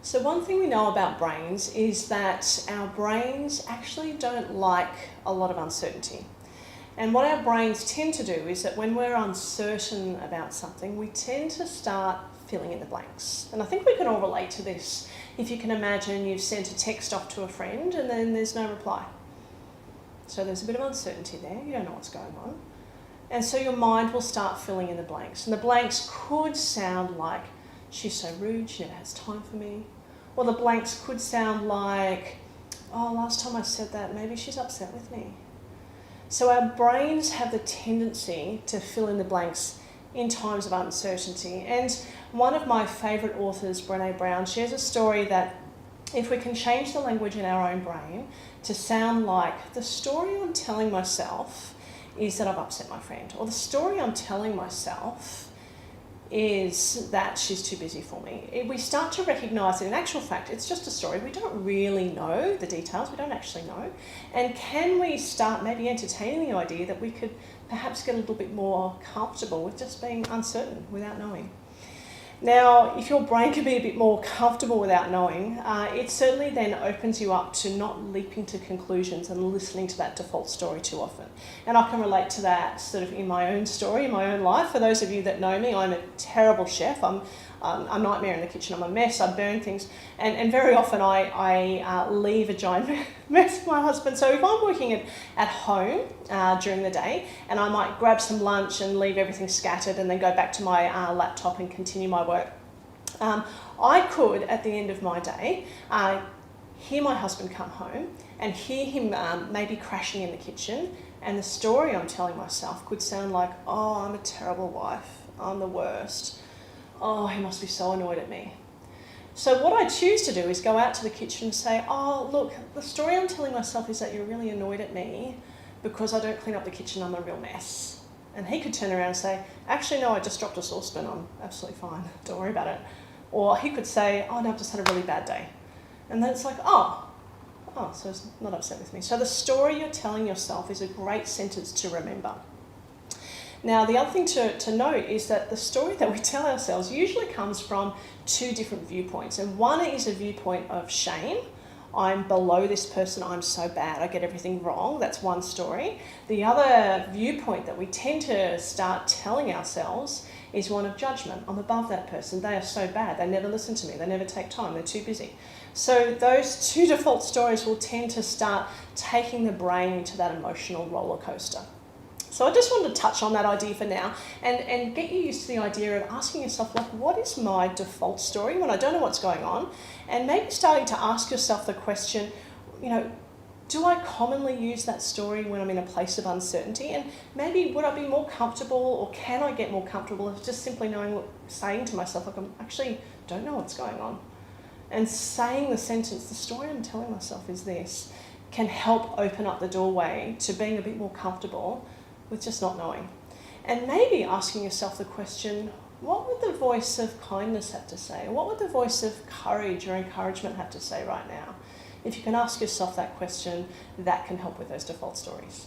So one thing we know about brains is that our brains actually don't like a lot of uncertainty. And what our brains tend to do is that when we're uncertain about something, we tend to start filling in the blanks. And I think we can all relate to this. If you can imagine you've sent a text off to a friend and then there's no reply. So there's a bit of uncertainty there, you don't know what's going on. And so your mind will start filling in the blanks. And the blanks could sound like, she's so rude, she never has time for me. Or the blanks could sound like, oh, last time I said that, maybe she's upset with me. So our brains have the tendency to fill in the blanks in times of uncertainty. And one of my favourite authors, Brené Brown, shares a story that if we can change the language in our own brain to sound like, the story I'm telling myself is that I've upset my friend, or the story I'm telling myself is that she's too busy for me. We start to recognise that in actual fact it's just a story. We don't really know the details, we don't actually know. And can we start maybe entertaining the idea that we could perhaps get a little bit more comfortable with just being uncertain without knowing? Now, if your brain can be a bit more comfortable without knowing, it certainly then opens you up to not leaping to conclusions and listening to that default story too often. And I can relate to that sort of in my own story, in my own life. For those of you that know me, I'm a terrible chef. I'm a nightmare in the kitchen. I'm a mess. I burn things. And very often I leave a giant mess with my husband. So if I'm working at home during the day and I might grab some lunch and leave everything scattered and then go back to my laptop and continue my work, I could, at the end of my day, hear my husband come home and hear him maybe crashing in the kitchen, and the story I'm telling myself could sound like, oh, I'm a terrible wife. I'm the worst. Oh, he must be so annoyed at me. So what I choose to do is go out to the kitchen and say, oh, look, the story I'm telling myself is that you're really annoyed at me because I don't clean up the kitchen, I'm a real mess. And he could turn around and say, actually, no, I just dropped a saucepan, I'm absolutely fine, don't worry about it. Or he could say, oh, no, I've just had a really bad day. And then it's like, oh, so he's not upset with me. So the story you're telling yourself is a great sentence to remember. Now, the other thing to note is that the story that we tell ourselves usually comes from two different viewpoints. And one is a viewpoint of shame. I'm below this person, I'm so bad, I get everything wrong. That's one story. The other viewpoint that we tend to start telling ourselves is one of judgment. I'm above that person, they are so bad, they never listen to me, they never take time, they're too busy. So those two default stories will tend to start taking the brain into that emotional roller coaster. So I just wanted to touch on that idea for now and get you used to the idea of asking yourself, like, what is my default story when I don't know what's going on? And maybe starting to ask yourself the question, do I commonly use that story when I'm in a place of uncertainty? And maybe would I be more comfortable, or can I get more comfortable with just simply saying to myself, like, I actually don't know what's going on. And saying the sentence, the story I'm telling myself is this, can help open up the doorway to being a bit more comfortable with just not knowing. And maybe asking yourself the question, what would the voice of kindness have to say? What would the voice of courage or encouragement have to say right now? If you can ask yourself that question, that can help with those default stories.